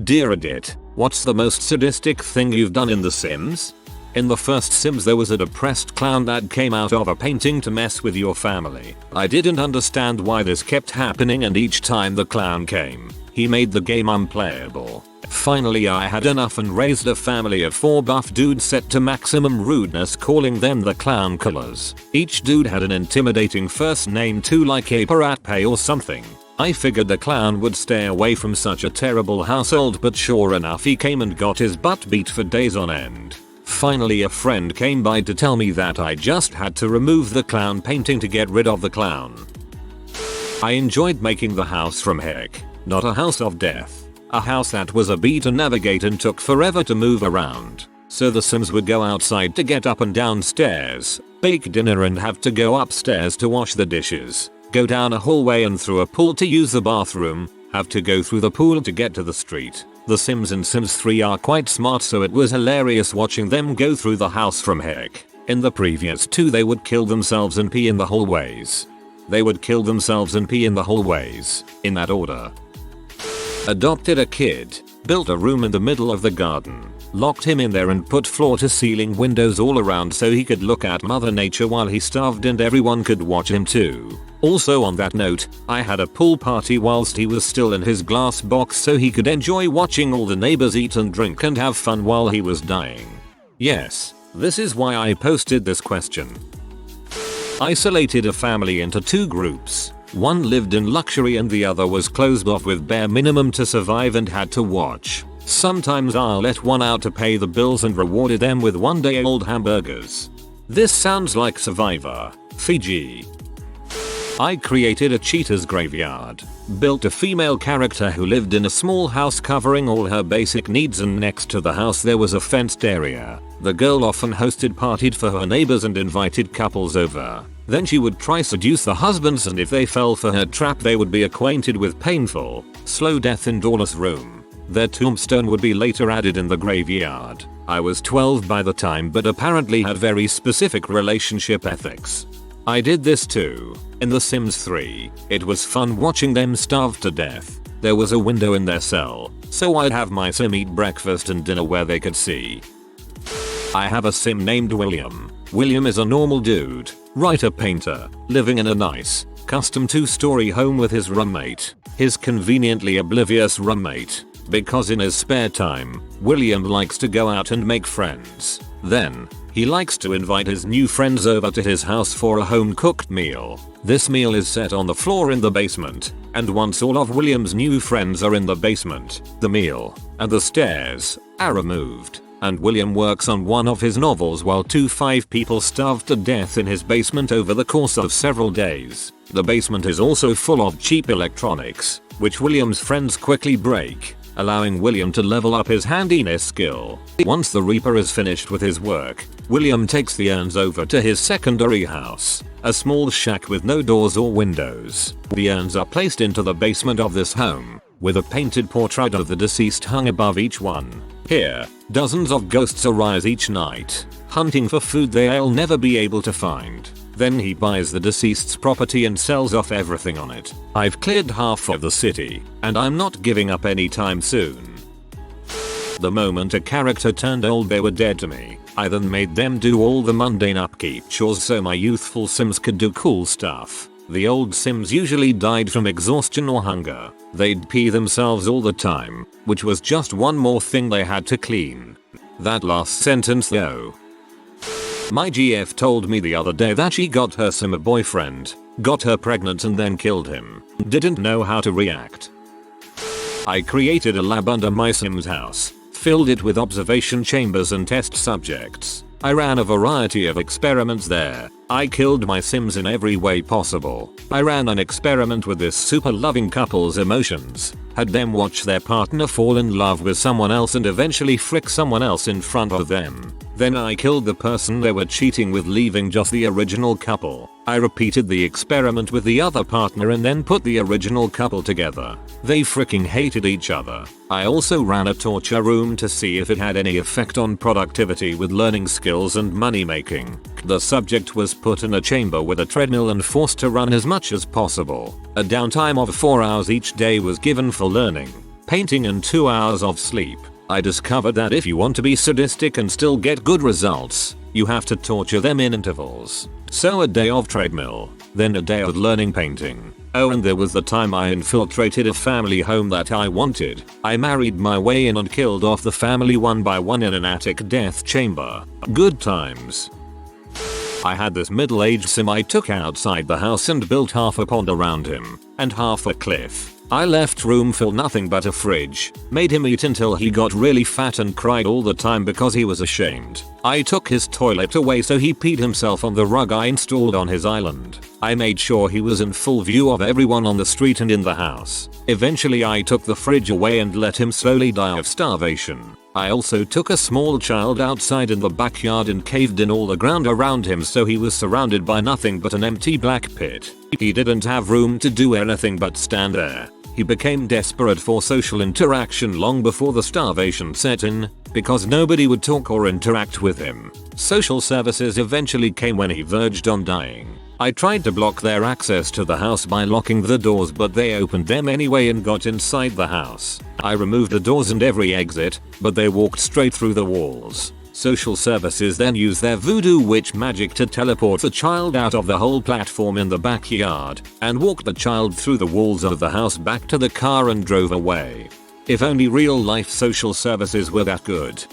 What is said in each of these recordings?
Dear Edit, what's the most sadistic thing you've done in The Sims? In the first Sims there was a depressed clown that came out of a painting to mess with your family. I didn't understand why this kept happening, and each time the clown came, he made the game unplayable. Finally I had enough and raised a family of 4 buff dudes set to maximum rudeness, calling them the clown killers. Each dude had an intimidating first name too, like Aparatpe or something. I figured the clown would stay away from such a terrible household, but sure enough he came and got his butt beat for days on end. Finally a friend came by to tell me that I just had to remove the clown painting to get rid of the clown. I enjoyed making the house from heck, not a house of death. A house that was a bee to navigate and took forever to move around. So the Sims would go outside to get up and down stairs, bake dinner and have to go upstairs to wash the dishes. Go down a hallway and through a pool to use the bathroom, have to go through the pool to get to the street. The Sims in Sims 3 are quite smart, so it was hilarious watching them go through the house from heck. In the previous 2 they would kill themselves and pee in the hallways. They would kill themselves and pee in the hallways, in that order. Adopted a kid, built a room in the middle of the garden, locked him in there and put floor to ceiling windows all around so he could look at Mother Nature while he starved and everyone could watch him too. Also on that note, I had a pool party whilst he was still in his glass box so he could enjoy watching all the neighbors eat and drink and have fun while he was dying. Yes, this is why I posted this question. Isolated a family into 2 groups. One lived in luxury and the other was closed off with bare minimum to survive and had to watch. Sometimes I'll let one out to pay the bills and rewarded them with 1-day-old hamburgers. This sounds like Survivor, Fiji. I created a cheetah's graveyard, built a female character who lived in a small house covering all her basic needs, and next to the house there was a fenced area. The girl often partied for her neighbors and invited couples over. Then she would try seduce the husbands, and if they fell for her trap they would be acquainted with painful, slow death in doorless room. Their tombstone would be later added in the graveyard. I was 12 by the time but apparently had very specific relationship ethics. I did this too. In The Sims 3, it was fun watching them starve to death. There was a window in their cell, so I'd have my sim eat breakfast and dinner where they could see. I have a sim named William. William is a normal dude, writer-painter, living in a nice, custom 2-story home with his roommate, his conveniently oblivious roommate, because in his spare time, William likes to go out and make friends. Then, he likes to invite his new friends over to his house for a home-cooked meal. This meal is set on the floor in the basement, and once all of William's new friends are in the basement, the meal and the stairs are removed, and William works on one of his novels while 5 people starve to death in his basement over the course of several days. The basement is also full of cheap electronics, which William's friends quickly break, allowing William to level up his handiness skill. Once the Reaper is finished with his work, William takes the urns over to his secondary house, a small shack with no doors or windows. The urns are placed into the basement of this home, with a painted portrait of the deceased hung above each one. Here, dozens of ghosts arise each night, hunting for food they'll never be able to find. Then he buys the deceased's property and sells off everything on it. I've cleared half of the city, and I'm not giving up anytime soon. The moment a character turned old they were dead to me. I then made them do all the mundane upkeep chores so my youthful Sims could do cool stuff. The old Sims usually died from exhaustion or hunger. They'd pee themselves all the time, which was just one more thing they had to clean. That last sentence though. My GF told me the other day that she got her Sim a boyfriend, got her pregnant and then killed him. Didn't know how to react. I created a lab under my Sim's house, filled it with observation chambers and test subjects. I ran a variety of experiments there. I killed my Sims in every way possible. I ran an experiment with this super loving couple's emotions, had them watch their partner fall in love with someone else and eventually frick someone else in front of them. Then I killed the person they were cheating with, leaving just the original couple. I repeated the experiment with the other partner and then put the original couple together. They freaking hated each other. I also ran a torture room to see if it had any effect on productivity with learning skills and money making. The subject was put in a chamber with a treadmill and forced to run as much as possible. A downtime of 4 hours each day was given for learning. painting and 2 hours of sleep. I discovered that if you want to be sadistic and still get good results, you have to torture them in intervals. So a day of treadmill, then a day of learning painting. Oh, and there was the time I infiltrated a family home that I wanted. I married my way in and killed off the family one by one in an attic death chamber. Good times. I had this middle-aged sim I took outside the house and built half a pond around him, and half a cliff. I left room for nothing but a fridge, made him eat until he got really fat and cried all the time because he was ashamed. I took his toilet away so he peed himself on the rug I installed on his island. I made sure he was in full view of everyone on the street and in the house. Eventually I took the fridge away and let him slowly die of starvation. I also took a small child outside in the backyard and caved in all the ground around him so he was surrounded by nothing but an empty black pit. He didn't have room to do anything but stand there. He became desperate for social interaction long before the starvation set in, because nobody would talk or interact with him. Social services eventually came when he verged on dying. I tried to block their access to the house by locking the doors, but they opened them anyway and got inside the house. I removed the doors and every exit, but they walked straight through the walls. Social services then used their voodoo witch magic to teleport the child out of the whole platform in the backyard, and walked the child through the walls of the house back to the car and drove away. If only real life social services were that good.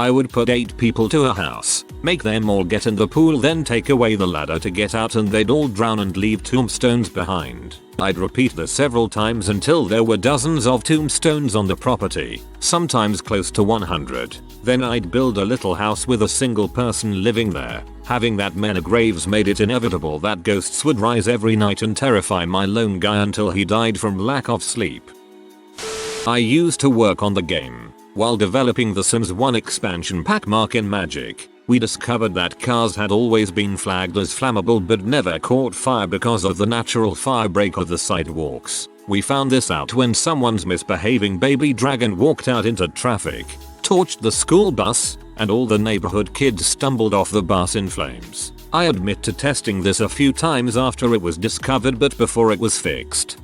I would put 8 people to a house, make them all get in the pool, then take away the ladder to get out, and they'd all drown and leave tombstones behind. I'd repeat this several times until there were dozens of tombstones on the property, sometimes close to 100. Then I'd build a little house with a single person living there. Having that many graves made it inevitable that ghosts would rise every night and terrify my lone guy until he died from lack of sleep. I used to work on the game. While developing The Sims 1 expansion pack Mark in Magic, we discovered that cars had always been flagged as flammable but never caught fire because of the natural fire break of the sidewalks. We found this out when someone's misbehaving baby dragon walked out into traffic, torched the school bus, and all the neighborhood kids stumbled off the bus in flames. I admit to testing this a few times after it was discovered, but before it was fixed.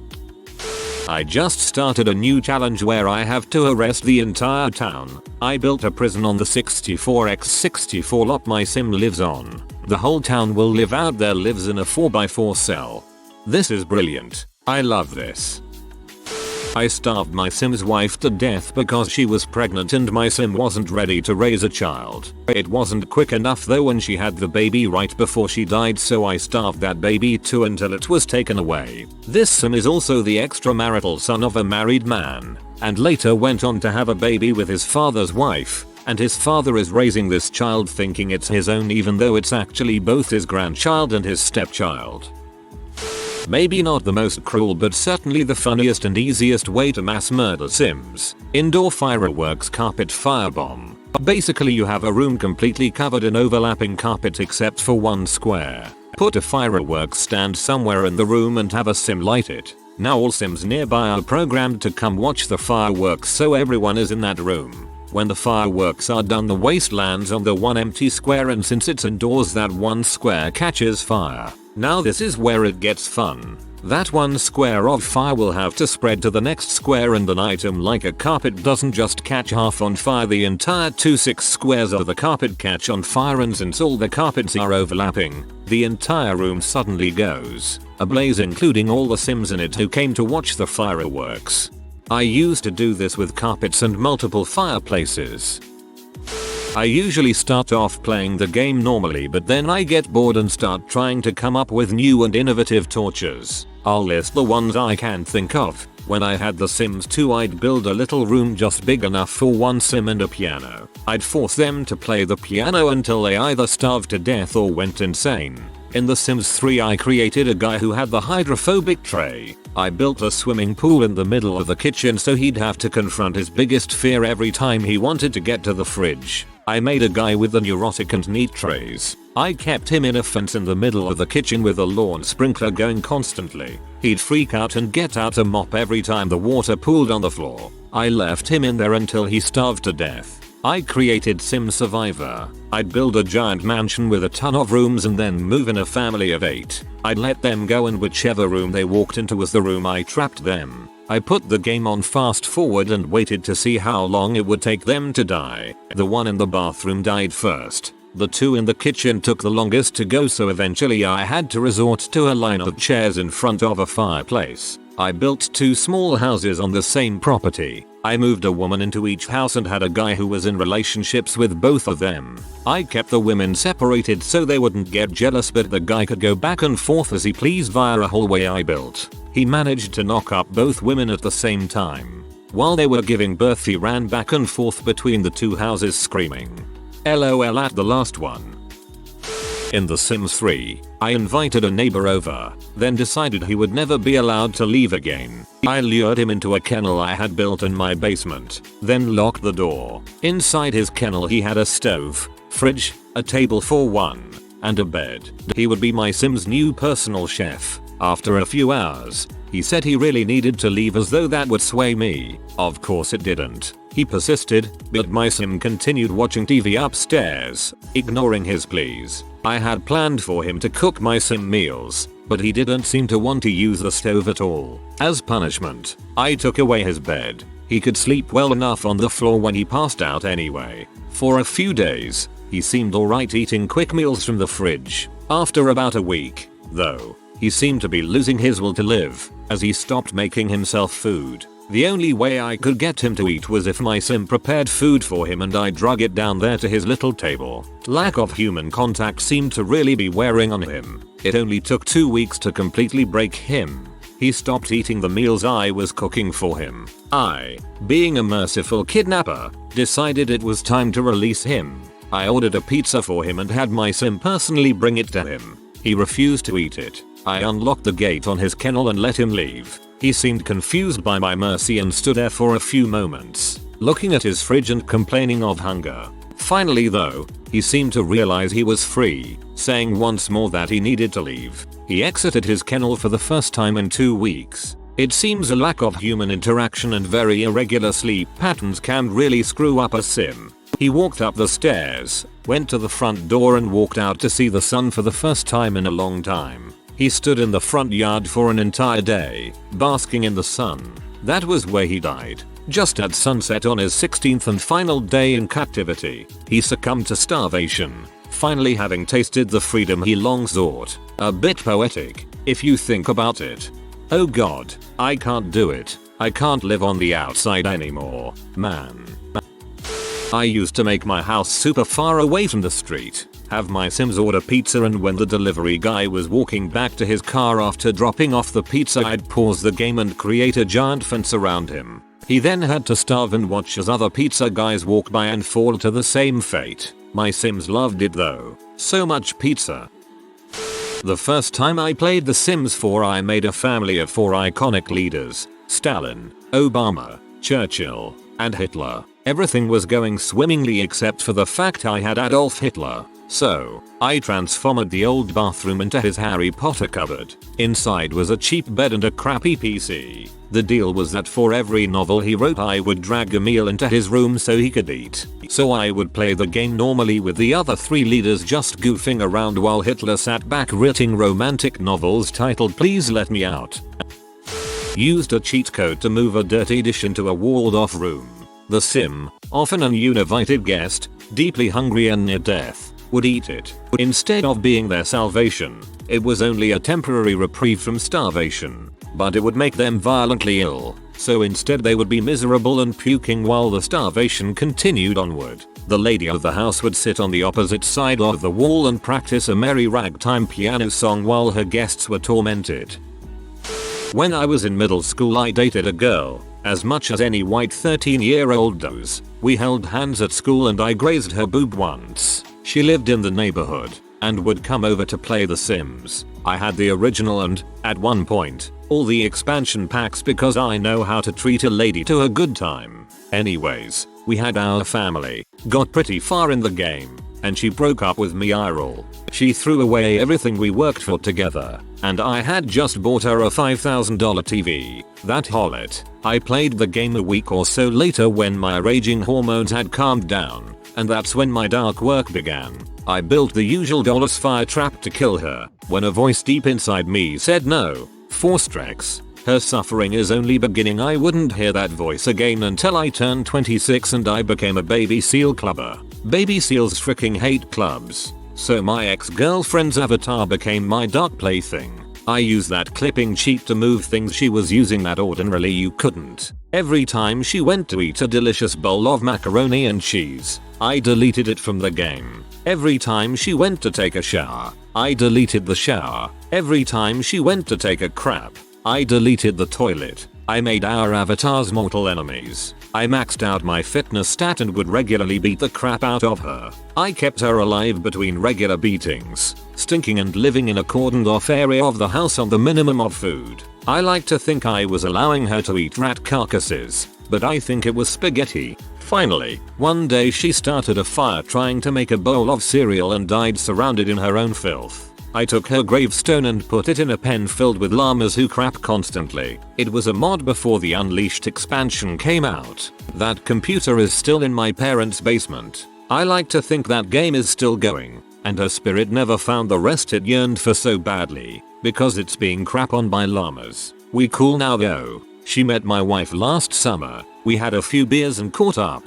I just started a new challenge where I have to arrest the entire town. I built a prison on the 64x64 lot my sim lives on. The whole town will live out their lives in a 4x4 cell. This is brilliant. I love this. I starved my sim's wife to death because she was pregnant and my sim wasn't ready to raise a child. It wasn't quick enough though when she had the baby right before she died, so I starved that baby too until it was taken away. This sim is also the extramarital son of a married man, and later went on to have a baby with his father's wife, and his father is raising this child thinking it's his own even though it's actually both his grandchild and his stepchild. Maybe not the most cruel but certainly the funniest and easiest way to mass murder Sims. Indoor fireworks carpet firebomb. Basically you have a room completely covered in overlapping carpet except for one square. Put a fireworks stand somewhere in the room and have a sim light it. Now all Sims nearby are programmed to come watch the fireworks, so everyone is in that room. When the fireworks are done, the waste lands on the one empty square, and since it's indoors that one square catches fire. Now this is where it gets fun. That one square of fire will have to spread to the next square, and an item like a carpet doesn't just catch half on fire, the entire 26 squares of the carpet catch on fire, and since all the carpets are overlapping, the entire room suddenly goes ablaze, including all the Sims in it who came to watch the fireworks. I used to do this with carpets and multiple fireplaces. I usually start off playing the game normally, but then I get bored and start trying to come up with new and innovative tortures. I'll list the ones I can think of. When I had The Sims 2, I'd build a little room just big enough for one sim and a piano. I'd force them to play the piano until they either starved to death or went insane. In The Sims 3 I created a guy who had the hydrophobic tray. I built a swimming pool in the middle of the kitchen so he'd have to confront his biggest fear every time he wanted to get to the fridge. I made a guy with the neurotic and neat trays. I kept him in a fence in the middle of the kitchen with a lawn sprinkler going constantly. He'd freak out and get out a mop every time the water pooled on the floor. I left him in there until he starved to death. I created Sim Survivor. I'd build a giant mansion with a ton of rooms and then move in a family of 8. I'd let them go, and whichever room they walked into was the room I trapped them. I put the game on fast forward and waited to see how long it would take them to die. The one in the bathroom died first. The two in the kitchen took the longest to go, so eventually I had to resort to a line of chairs in front of a fireplace. I built 2 small houses on the same property. I moved a woman into each house and had a guy who was in relationships with both of them. I kept the women separated so they wouldn't get jealous, but the guy could go back and forth as he pleased via a hallway I built. He managed to knock up both women at the same time. While they were giving birth, he ran back and forth between the 2 houses screaming LOL at the last one. In The Sims 3, I invited a neighbor over, then decided he would never be allowed to leave again. I lured him into a kennel I had built in my basement, then locked the door. Inside his kennel he had a stove, fridge, a table for one, and a bed. He would be my Sim's new personal chef. After a few hours, he said he really needed to leave, as though that would sway me. Of course it didn't. He persisted, but my Sim continued watching TV upstairs, ignoring his pleas. I had planned for him to cook my Sim meals, but he didn't seem to want to use the stove at all. As punishment, I took away his bed. He could sleep well enough on the floor when he passed out anyway. For a few days, he seemed alright eating quick meals from the fridge. After about a week, though, he seemed to be losing his will to live, as he stopped making himself food. The only way I could get him to eat was if my Sim prepared food for him and I drug it down there to his little table. Lack of human contact seemed to really be wearing on him. It only took 2 weeks to completely break him. He stopped eating the meals I was cooking for him. I, being a merciful kidnapper, decided it was time to release him. I ordered a pizza for him and had my Sim personally bring it to him. He refused to eat it. I unlocked the gate on his kennel and let him leave. He seemed confused by my mercy and stood there for a few moments, looking at his fridge and complaining of hunger. Finally though, he seemed to realize he was free, saying once more that he needed to leave. He exited his kennel for the first time in 2 weeks. It seems a lack of human interaction and very irregular sleep patterns can really screw up a Sim. He walked up the stairs, went to the front door and walked out to see the sun for the first time in a long time. He stood in the front yard for an entire day, basking in the sun. That was where he died. Just at sunset on his 16th and final day in captivity, he succumbed to starvation, finally having tasted the freedom he long sought. A bit poetic, if you think about it. Oh god, I can't do it. I can't live on the outside anymore, man. I used to make my house super far away from the street, have my Sims order pizza, and when the delivery guy was walking back to his car after dropping off the pizza, I'd pause the game and create a giant fence around him. He then had to starve and watch as other pizza guys walk by and fall to the same fate. My Sims loved it though. So much pizza. The first time I played The Sims 4, I made a family of 4 iconic leaders: Stalin, Obama, Churchill, and Hitler. Everything was going swimmingly except for the fact I had Adolf Hitler. So, I transformed the old bathroom into his Harry Potter cupboard. Inside was a cheap bed and a crappy PC. The deal was that for every novel he wrote, I would drag a meal into his room so he could eat. So I would play the game normally with the other 3 leaders just goofing around while Hitler sat back writing romantic novels titled "Please Let Me Out." Used a cheat code to move a dirty dish into a walled off room. The Sim, often an uninvited guest, deeply hungry and near death, would eat it. Instead of being their salvation, it was only a temporary reprieve from starvation, but it would make them violently ill, so instead they would be miserable and puking while the starvation continued onward. The lady of the house would sit on the opposite side of the wall and practice a merry ragtime piano song while her guests were tormented. When I was in middle school, I dated a girl, as much as any white 13-year-old does. We held hands at school and I grazed her boob once. She lived in the neighborhood and would come over to play The Sims. I had the original and, at one point, all the expansion packs because I know how to treat a lady to a good time. Anyways, we had our family, got pretty far in the game, and she broke up with me. IRL. She threw away everything we worked for together, and I had just bought her a $5,000 TV. That hollet. I played the game a week or so later when my raging hormones had calmed down, and that's when my dark work began. I built the usual $fire trap to kill her, when a voice deep inside me said no. Forstrex, Her suffering is only beginning. I wouldn't hear that voice again until I turned 26 and I became a baby seal clubber. Baby seals freaking hate clubs. So my ex-girlfriend's avatar became my dark plaything. I used that clipping cheat to move things she was using that ordinarily you couldn't. Every time she went to eat a delicious bowl of macaroni and cheese, I deleted it from the game. Every time she went to take a shower, I deleted the shower. Every time she went to take a crap, I deleted the toilet. I made our avatars mortal enemies. I maxed out my fitness stat and would regularly beat the crap out of her. I kept her alive between regular beatings, stinking and living in a cordoned off area of the house on the minimum of food. I like to think I was allowing her to eat rat carcasses, but I think it was spaghetti. Finally, one day she started a fire trying to make a bowl of cereal and died surrounded in her own filth. I took her gravestone and put it in a pen filled with llamas who crap constantly. It was a mod before the Unleashed expansion came out. That computer is still in my parents' basement. I like to think that game is still going, and her spirit never found the rest it yearned for so badly, because it's being crap on by llamas. We cool now though. She met my wife last summer. We had a few beers and caught up.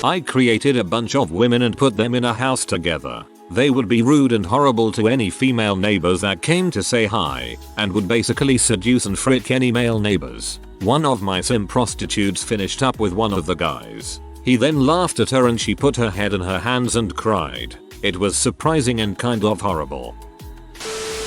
I created a bunch of women and put them in a house together. They would be rude and horrible to any female neighbors that came to say hi, and would basically seduce and frick any male neighbors. One of my sim prostitutes finished up with one of the guys. He then laughed at her and she put her head in her hands and cried. It was surprising and kind of horrible.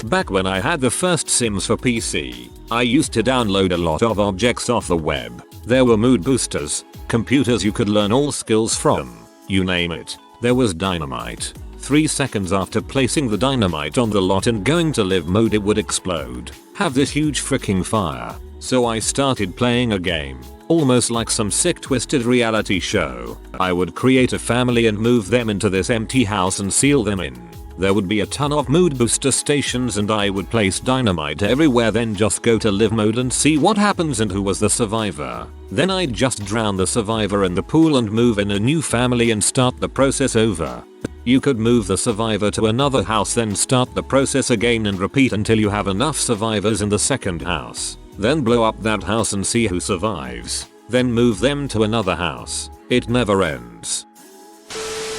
Back when I had the first Sims for PC, I used to download a lot of objects off the web. There were mood boosters, computers you could learn all skills from, you name it. There was dynamite. 3 seconds after placing the dynamite on the lot and going to live mode it would explode. Have this huge freaking fire. So I started playing a game. Almost like some sick twisted reality show. I would create a family and move them into this empty house and seal them in. There would be a ton of mood booster stations and I would place dynamite everywhere, then just go to live mode and see what happens and who was the survivor. Then I'd just drown the survivor in the pool and move in a new family and start the process over. You could move the survivor to another house, then start the process again and repeat until you have enough survivors in the second house. Then blow up that house and see who survives. Then move them to another house. It never ends.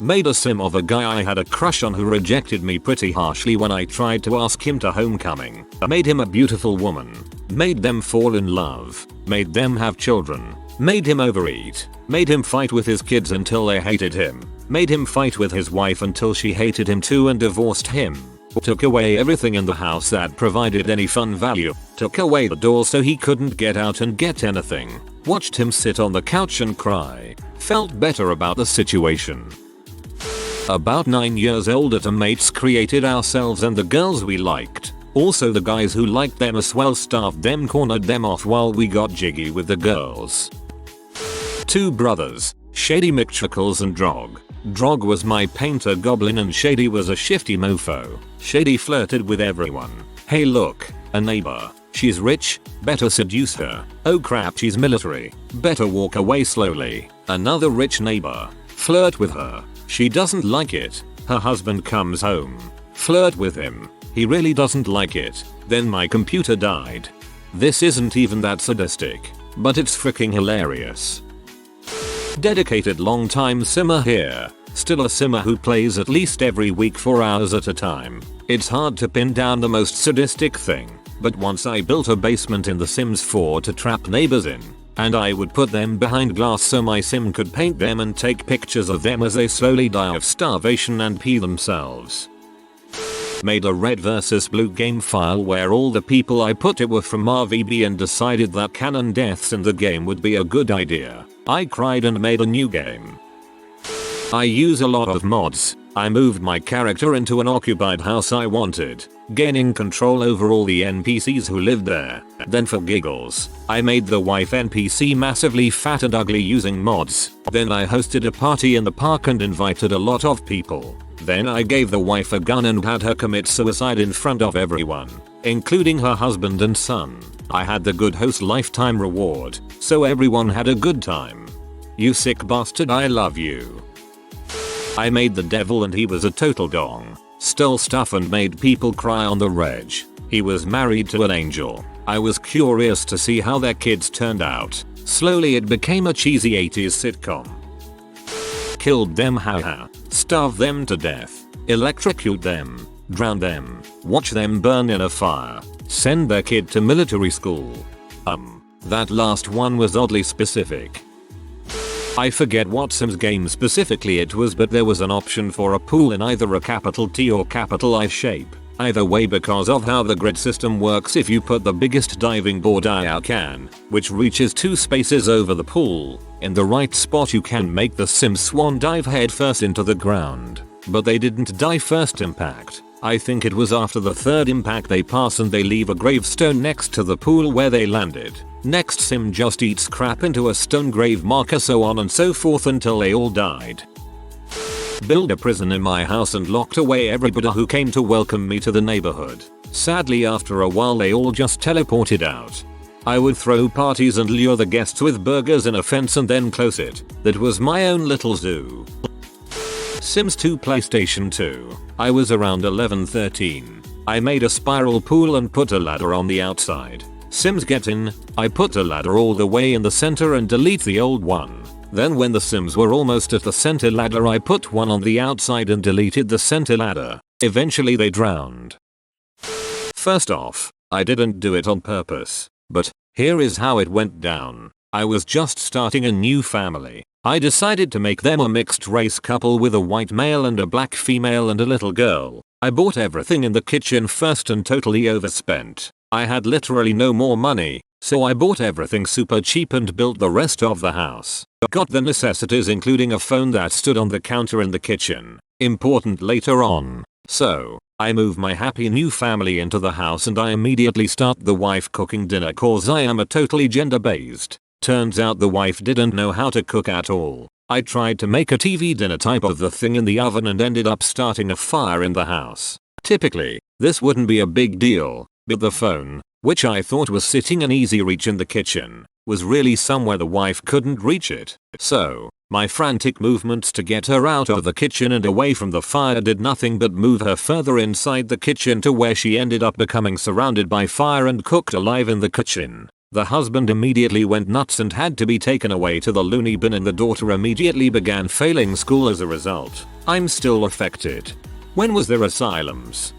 Made a sim of a guy I had a crush on who rejected me pretty harshly when I tried to ask him to homecoming. Made him a beautiful woman. Made them fall in love. Made them have children. Made him overeat. Made him fight with his kids until they hated him. Made him fight with his wife until she hated him too and divorced him. Took away everything in the house that provided any fun value. Took away the door so he couldn't get out and get anything. Watched him sit on the couch and cry. Felt better about the situation. About 9 years older to mates created ourselves and the girls we liked. Also the guys who liked them as well starved them, cornered them off while we got jiggy with the girls. 2 brothers, Shady, Mick and Drog. Drog was my painter goblin and Shady was a shifty mofo. Shady flirted with everyone. Hey look, a neighbor. She's rich, better seduce her. Oh crap, she's military. Better walk away slowly. Another rich neighbor. Flirt with her. She doesn't like it. Her husband comes home. Flirt with him. He really doesn't like it. Then my computer died. This isn't even that sadistic, but it's freaking hilarious. Dedicated long-time simmer here. Still a simmer who plays at least every week 4 hours at a time. It's hard to pin down the most sadistic thing, but once I built a basement in The Sims 4 to trap neighbors in, and I would put them behind glass so my sim could paint them and take pictures of them as they slowly die of starvation and pee themselves. Made a red versus blue game file where all the people I put it were from RVB and decided that canon deaths in the game would be a good idea. I cried and made a new game. I use a lot of mods. I moved my character into an occupied house I wanted, gaining control over all the NPCs who lived there. Then for giggles, I made the wife NPC massively fat and ugly using mods. Then I hosted a party in the park and invited a lot of people. Then I gave the wife a gun and had her commit suicide in front of everyone, including her husband and son. I had the good host lifetime reward, so everyone had a good time. You sick bastard, I love you. I made the devil and he was a total dong. Stole stuff and made people cry on the reg. He was married to an angel. I was curious to see how their kids turned out. Slowly it became a cheesy 80s sitcom. Killed them, haha. Starve them to death. Electrocute them. Drown them. Watch them burn in a fire. Send their kid to military school. That last one was oddly specific. I forget what Sims game specifically it was, but there was an option for a pool in either a capital T or capital I shape. Either way, because of how the grid system works, if you put the biggest diving board I can, which reaches 2 spaces over the pool, in the right spot, you can make the Sims swan dive head first into the ground. But they didn't die first impact. I think it was after the 3rd impact they pass and they leave a gravestone next to the pool where they landed. Next Sim just eats crap into a stone grave marker, so on and so forth until they all died. Build a prison in my house and locked away everybody who came to welcome me to the neighborhood. Sadly after a while they all just teleported out. I would throw parties and lure the guests with burgers in a fence and then close it. That was my own little zoo. Sims 2 PlayStation 2. I was around 11-13. I made a spiral pool and put a ladder on the outside. Sims get in, I put a ladder all the way in the center and delete the old one. Then when the Sims were almost at the center ladder, I put one on the outside and deleted the center ladder. Eventually they drowned. First off, I didn't do it on purpose. But here is how it went down. I was just starting a new family. I decided to make them a mixed race couple with a white male and a black female and a little girl. I bought everything in the kitchen first and totally overspent. I had literally no more money, so I bought everything super cheap and built the rest of the house. Got the necessities including a phone that stood on the counter in the kitchen. Important later on. So, I move my happy new family into the house and I immediately start the wife cooking dinner cause I am a totally gender based. Turns out the wife didn't know how to cook at all. I tried to make a TV dinner type of the thing in the oven and ended up starting a fire in the house. Typically, this wouldn't be a big deal, but the phone, which I thought was sitting in easy reach in the kitchen, was really somewhere the wife couldn't reach it. So, my frantic movements to get her out of the kitchen and away from the fire did nothing but move her further inside the kitchen to where she ended up becoming surrounded by fire and cooked alive in the kitchen. The husband immediately went nuts and had to be taken away to the loony bin, and the daughter immediately began failing school as a result. I'm still affected. When was there asylums?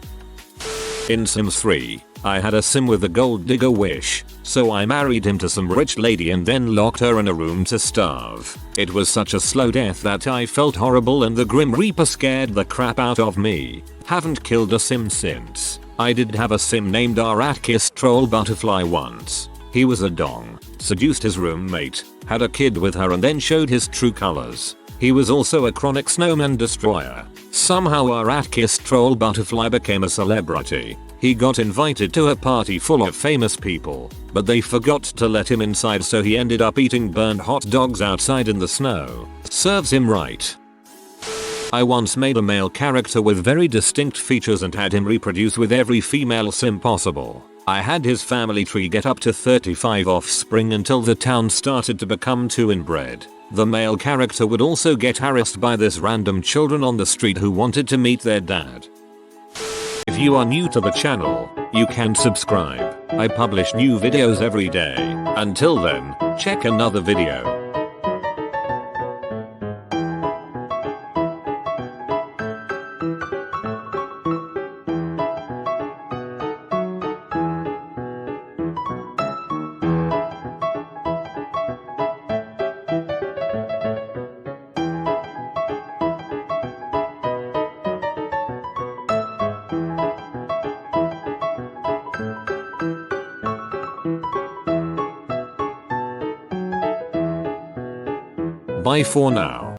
In Sims 3, I had a sim with a gold digger wish, so I married him to some rich lady and then locked her in a room to starve. It was such a slow death that I felt horrible and the Grim Reaper scared the crap out of me. Haven't killed a sim since. I did have a sim named Rat-Kissed Troll Butterfly once. He was a dong, seduced his roommate, had a kid with her and then showed his true colors. He was also a chronic snowman destroyer. Somehow our rat-kissed troll butterfly became a celebrity. He got invited to a party full of famous people, but they forgot to let him inside, so he ended up eating burned hot dogs outside in the snow. Serves him right. I once made a male character with very distinct features and had him reproduce with every female sim possible. I had his family tree get up to 35 offspring until the town started to become too inbred. The male character would also get harassed by this random children on the street who wanted to meet their dad. If you are new to the channel, you can subscribe. I publish new videos every day. Until then, check another video. Bye for now.